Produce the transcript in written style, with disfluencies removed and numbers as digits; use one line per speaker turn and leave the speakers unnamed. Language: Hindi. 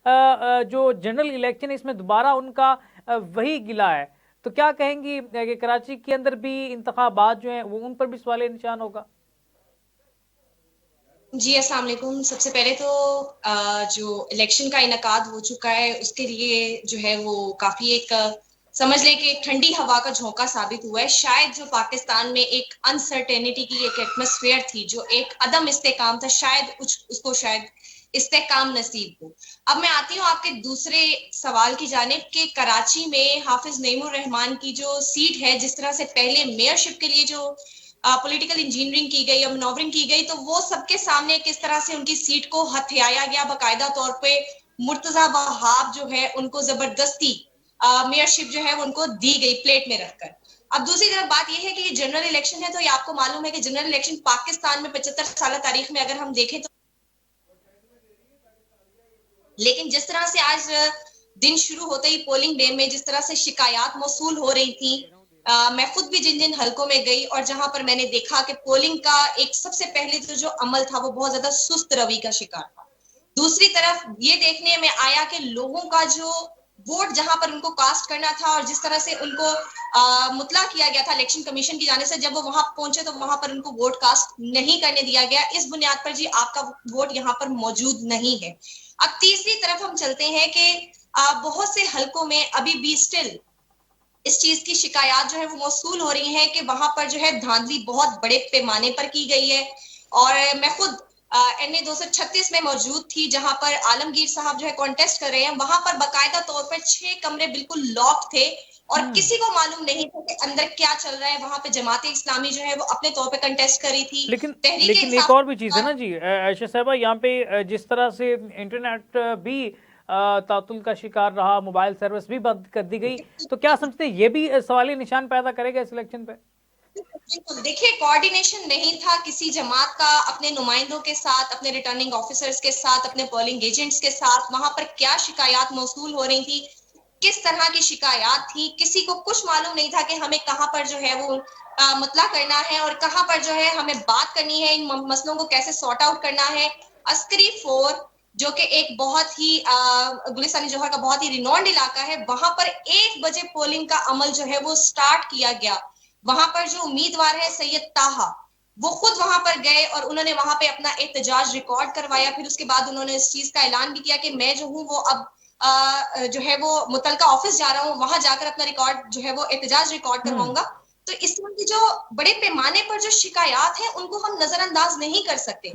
जो जनरल इलेक्शन है इसमें दोबारा उनका वही गिला है। तो क्या कहेंगी कि कराची के अंदर भी इंतखाबात जो हैं वो उन पर भी सवाल निशान होगा?
जी अस्सलाम वालेकुम। सबसे पहले तो जो इलेक्शन का इनकाद हो चुका है उसके लिए जो है वो काफी एक समझ लें कि एक ठंडी हवा का झोंका साबित हुआ है। शायद जो पाकिस्तान में एक अनसर्टेनिटी की एक एटमॉस्फेयर थी, जो एक अदम इस्तेकाम था, शायद उसको शायद इस्तेकाम नसीब हो। अब मैं आती हूँ आपके दूसरे सवाल की जानिब कि कराची में हाफिज नईमुर रहमान की जो सीट है, जिस तरह से पहले मेयरशिप के लिए जो पॉलिटिकल इंजीनियरिंग की गई या मनोवरिंग की गई, तो वो सबके सामने किस तरह से उनकी सीट को हथियाया गया। बाकायदा तौर पे मुर्तजा वहाब जो है उनको जबरदस्ती मेयरशिप जो है वो उनको दी गई प्लेट में रखकर। अब दूसरी तरफ बात यह है कि ये जनरल इलेक्शन है, तो ये आपको मालूम है कि जनरल इलेक्शन पाकिस्तान में 75 साल तारीख में अगर हम देखें तो, लेकिन जिस तरह से आज दिन शुरू होते ही पोलिंग डे में जिस तरह से शिकायत मौसूल हो रही थी, मैं खुद भी जिन जिन हलकों में गई और जहां पर मैंने देखा कि पोलिंग का एक सबसे पहले जो अमल था वो बहुत ज्यादा सुस्त रवि का शिकार था। दूसरी तरफ ये देखने में आया कि लोगों का जो वोट जहां पर उनको कास्ट करना था और जिस तरह से उनको मुतला किया गया था इलेक्शन कमीशन की जाने से, जब वो वहां पहुंचे तो वहां पर उनको वोट कास्ट नहीं करने दिया गया, इस बुनियाद पर जी आपका वोट यहाँ पर मौजूद नहीं है। अब तीसरी तरफ हम चलते हैं कि बहुत से हलकों में अभी भी स्टिल इस चीज की शिकायत जो है वो मौसूल हो रही है कि वहां पर जो है धांधली बहुत बड़े पैमाने पर की गई है। और मैं खुद NA 236 में मौजूद थी, जहां पर आलमगीर साहब जो है कॉन्टेस्ट कर रहे हैं। वहां पर बाकायदा तौर पर 6 कमरे बिल्कुल लॉक थे और किसी को मालूम नहीं था कि अंदर क्या चल रहा है। वहां पे जमात इस्लामी जो है वो अपने तौर पे कंटेस्ट करी थी।
लेकिन
तहरीक
लेकिन एक
इंसाफ
और भी चीज़ है ना जी आयशा साहबा, यहाँ पे जिस तरह से इंटरनेट भी तातुल का शिकार रहा, मोबाइल सर्विस भी बंद कर दी गई, तो क्या समझते हैं ये भी सवाली निशान पैदा करेगा इस इलेक्शन पे?
बिल्कुल, देखिए कोऑर्डिनेशन नहीं था किसी जमात का अपने नुमाइंदों के साथ, अपने रिटर्निंग ऑफिसर्स के साथ, अपने पोलिंग एजेंट्स के साथ। वहां पर क्या शिकायत मौसूल हो रही थी, किस तरह की शिकायत थी, किसी को कुछ मालूम नहीं था कि हमें कहां पर जो है वो मुतला करना है और कहां पर जो है हमें बात करनी है, इन मसलों को कैसे सॉर्ट आउट करना है। अस्करी फोर जो कि एक बहुत ही गुलिस्तानी जौहर का बहुत ही रिनॉन्ड इलाका है, वहां पर 1 बजे पोलिंग का अमल जो है वो स्टार्ट किया गया। वहां पर जो उम्मीदवार है सैयद ताहा, वो खुद वहां पर गए और उन्होंने वहां पे अपना एहतजाज रिकॉर्ड करवाया। फिर उसके बाद उन्होंने इस चीज का ऐलान भी किया कि मैं जो हूँ वो अब जो है वो मुतलका ऑफिस जा रहा हूँ, वहां जाकर अपना रिकॉर्ड जो है वो एहतजाज रिकॉर्ड करवाऊंगा। तो इस तरह की जो बड़े पैमाने पर जो शिकायत है उनको हम नजरअंदाज नहीं कर सकते।